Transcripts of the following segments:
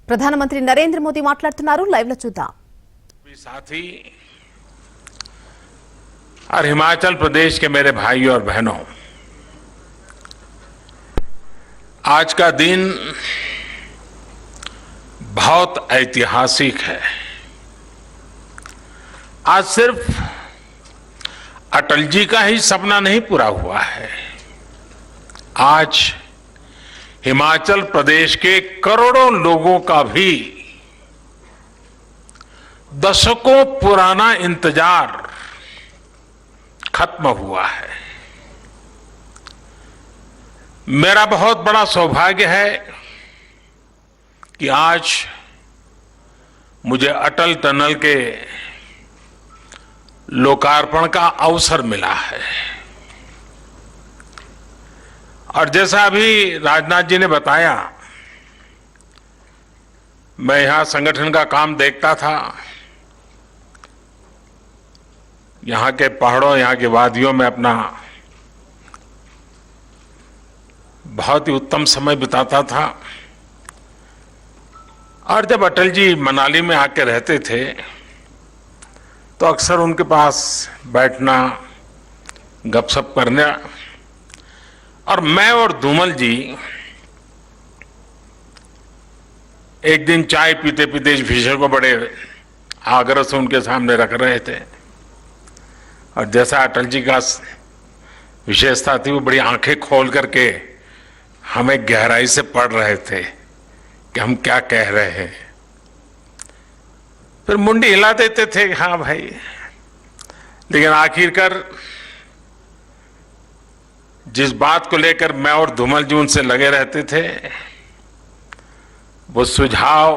ప్రధానమంత్రి నరేంద్ర మోదీ మాట్లాడుతున్నారు లైవ్ లో చూద్దాం। साथी और हिमाचल प्रदेश के मेरे भाइयों और बहनों, आज का दिन बहुत ऐतिहासिक है। आज सिर्फ अटल जी का ही सपना नहीं पूरा हुआ है, आज हिमाचल प्रदेश के करोड़ों लोगों का भी दशकों पुराना इंतजार खत्म हुआ है। मेरा बहुत बड़ा सौभाग्य है कि आज मुझे अटल टनल के लोकार्पण का अवसर मिला है। और जैसा अभी राजनाथ जी ने बताया, मैं यहां संगठन का काम देखता था। यहां के पहाड़ों, यहां की वादियों में अपना बहुत ही उत्तम समय बिताता था। और जब अटल जी मनाली में आके रहते थे तो अक्सर उनके पास बैठना, गपशप करना, और मैं और धूमल जी एक दिन चाय पीते पीते इस विषय को बड़े आग्रह से उनके सामने रख रहे थे। और जैसा अटल जी का विशेषता थी, वो बड़ी आंखें खोल करके हमें गहराई से पढ़ रहे थे कि हम क्या कह रहे हैं। फिर मुंडी हिला देते थे, हाँ भाई। लेकिन आखिरकार जिस बात को लेकर मैं और धूमल जी उनसे लगे रहते थे, वो सुझाव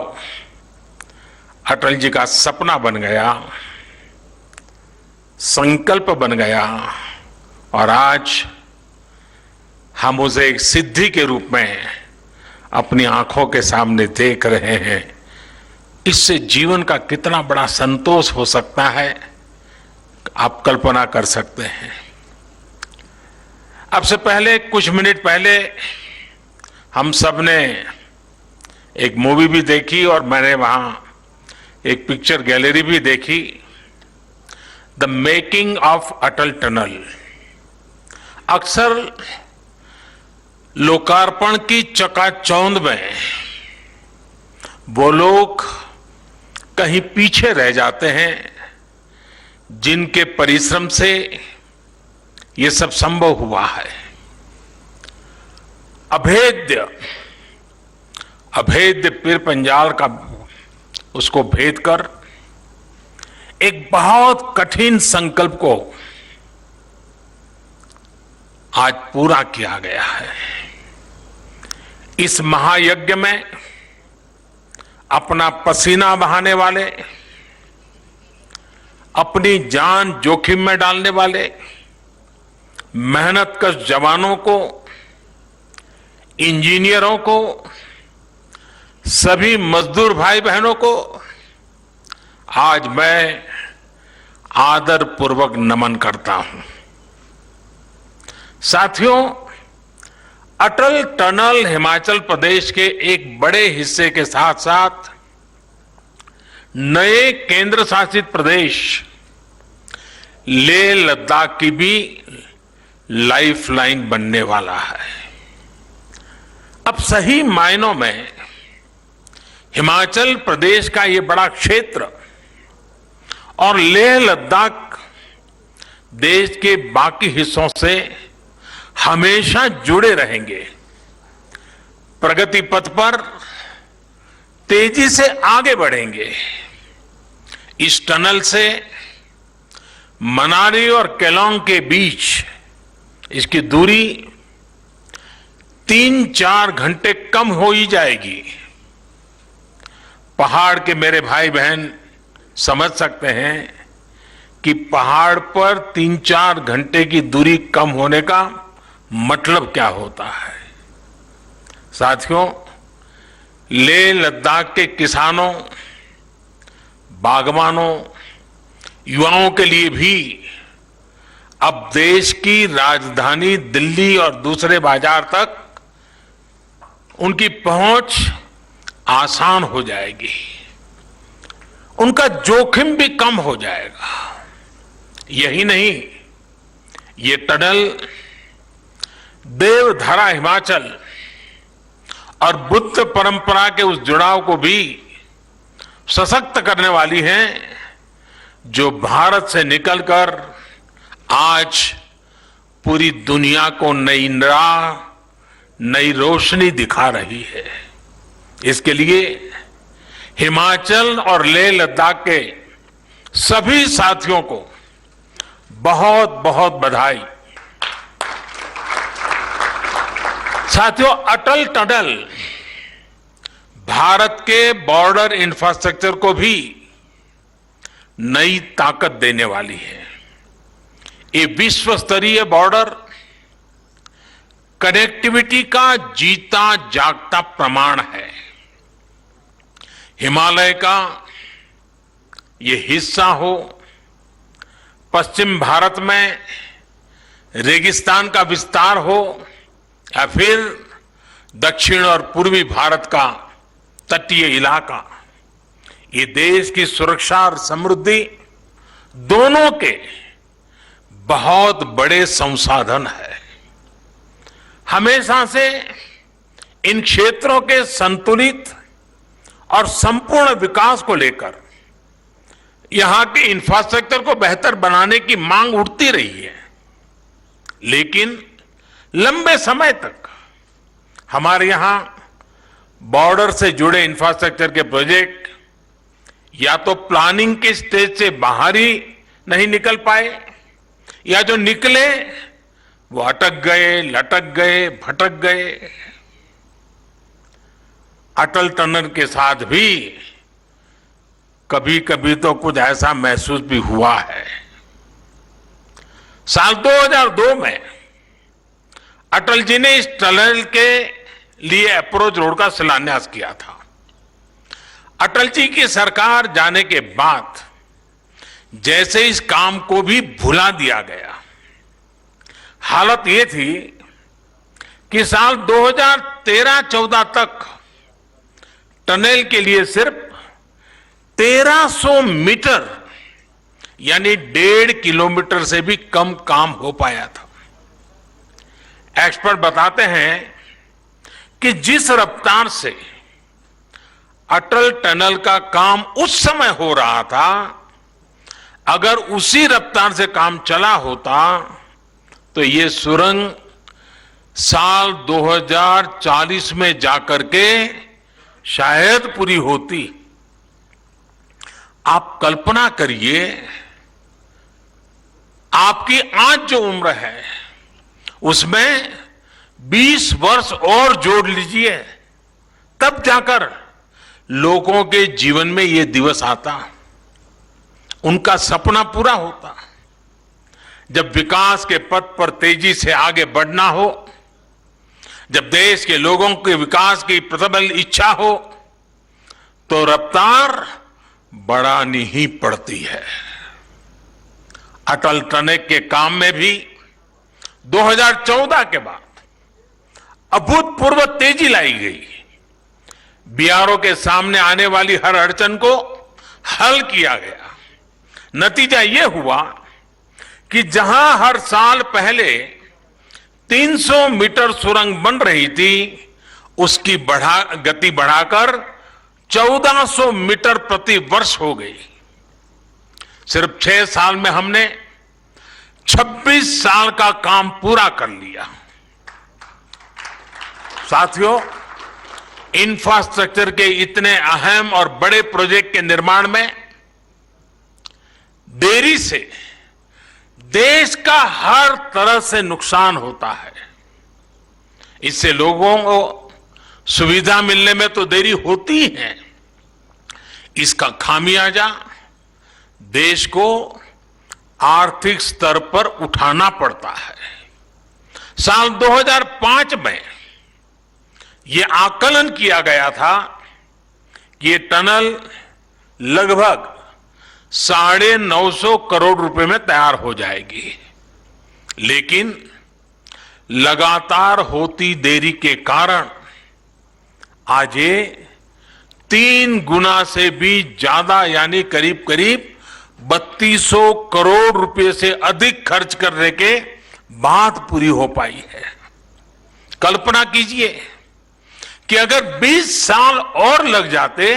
अटल जी का सपना बन गया, संकल्प बन गया, और आज हम उसे एक सिद्धि के रूप में अपनी आंखों के सामने देख रहे हैं। इससे जीवन का कितना बड़ा संतोष हो सकता है, आप कल्पना कर सकते हैं। अब से पहले, कुछ मिनट पहले, हम सब ने एक मूवी भी देखी और मैंने वहां एक पिक्चर गैलरी भी देखी, the making of Atal tunnel. अक्सर लोकार्पण की चकाचौंध में वो लोग कहीं पीछे रह जाते हैं जिनके परिश्रम से ये सब संभव हुआ है। अभेद्य पीर पंजाल का उसको भेद कर एक बहुत कठिन संकल्प को आज पूरा किया गया है। इस महायज्ञ में अपना पसीना बहाने वाले, अपनी जान जोखिम में डालने वाले मेहनतकश जवानों को, इंजीनियरों को, सभी मजदूर भाई बहनों को आज मैं आदर पूर्वक नमन करता हूं। साथियों, अटल टनल हिमाचल प्रदेश के एक बड़े हिस्से के साथ साथ नए केंद्र शासित प्रदेश लेह लद्दाख की भी लाइफलाइन बनने वाला है। अब सही मायनों में हिमाचल प्रदेश का ये बड़ा क्षेत्र और लेह लद्दाख देश के बाकी हिस्सों से हमेशा जुड़े रहेंगे। प्रगति पथ पर तेजी से आगे बढ़ेंगे। इस टनल से मनाली और केलोंग के बीच इसकी दूरी 3-4 घंटे कम हो ही जाएगी। पहाड़ के मेरे भाई बहन समझ सकते हैं कि पहाड़ पर 3-4 घंटे की दूरी कम होने का मतलब क्या होता है। साथियों, लेह लद्दाख के किसानों, बागवानों, युवाओं के लिए भी अब देश की राजधानी दिल्ली और दूसरे बाजार तक उनकी पहुंच आसान हो जाएगी, उनका जोखिम भी कम हो जाएगा। यही नहीं, ये टनल देवधारा हिमाचल और बुद्ध परंपरा के उस जुड़ाव को भी सशक्त करने वाली है जो भारत से निकलकर आज पूरी दुनिया को नई राह, नई रोशनी दिखा रही है। इसके लिए हिमाचल और लेह लद्दाख के सभी साथियों को बहुत बहुत बधाई। साथियों, अटल टनल भारत के बॉर्डर इंफ्रास्ट्रक्चर को भी नई ताकत देने वाली है। ये विश्व स्तरीय बॉर्डर कनेक्टिविटी का जीता जागता प्रमाण है। हिमालय का ये हिस्सा हो, पश्चिम भारत में रेगिस्तान का विस्तार हो, या फिर दक्षिण और पूर्वी भारत का तटीय इलाका, ये देश की सुरक्षा और समृद्धि दोनों के बहुत बड़े संसाधन है। हमेशा से इन क्षेत्रों के संतुलित और संपूर्ण विकास को लेकर यहां के इंफ्रास्ट्रक्चर को बेहतर बनाने की मांग उठती रही है, लेकिन लंबे समय तक हमारे यहां बॉर्डर से जुड़े इंफ्रास्ट्रक्चर के प्रोजेक्ट या तो प्लानिंग के स्टेज से बाहर ही नहीं निकल पाए, या जो निकले वो अटक गए, लटक गए, भटक गए। अटल टनल के साथ भी कभी कभी तो कुछ ऐसा महसूस भी हुआ है। साल 2002 में अटल जी ने इस टनल के लिए अप्रोच रोड का शिलान्यास किया था। अटल जी की सरकार जाने के बाद जैसे इस काम को भी भुला दिया गया। हालत ये थी कि साल 2013-14 तक टनल के लिए सिर्फ 1300 मीटर यानी 1.5 किलोमीटर से भी कम काम हो पाया था। एक्सपर्ट बताते हैं कि जिस रफ्तार से अटल टनल का काम उस समय हो रहा था, अगर उसी रफ्तार से काम चला होता तो ये सुरंग साल 2040 में जाकर के शायद पूरी होती। आप कल्पना करिए, आपकी आज जो उम्र है उसमें 20 वर्ष और जोड़ लीजिए, तब जाकर लोगों के जीवन में ये दिवस आता, उनका सपना पूरा होता। जब विकास के पथ पर तेजी से आगे बढ़ना हो, जब देश के लोगों के विकास की प्रबल इच्छा हो, तो रफ्तार बढ़ानी ही पड़ती है। अटल टनल के काम में भी 2014 के बाद अभूतपूर्व तेजी लाई गई। बीआरओ के सामने आने वाली हर अड़चन को हल किया गया। नतीजा यह हुआ कि जहां हर साल पहले 300 मीटर सुरंग बन रही थी, उसकी गति बढ़ाकर 1400 मीटर प्रति वर्ष हो गई। सिर्फ 6 साल में हमने 26 साल का काम पूरा कर लिया। साथियों, इंफ्रास्ट्रक्चर के इतने अहम और बड़े प्रोजेक्ट के निर्माण में देरी से देश का हर तरह से नुकसान होता है। इससे लोगों को सुविधा मिलने में तो देरी होती है, इसका खामियाजा देश को आर्थिक स्तर पर उठाना पड़ता है। साल 2005 में यह आकलन किया गया था कि ये टनल लगभग 950 करोड़ रुपए में तैयार हो जाएगी, लेकिन लगातार होती देरी के कारण आज ये 3 गुना से भी ज्यादा यानी करीब करीब 3200 करोड़ रुपए से अधिक खर्च करने के बाद पूरी हो पाई है। कल्पना कीजिए कि अगर 20 साल और लग जाते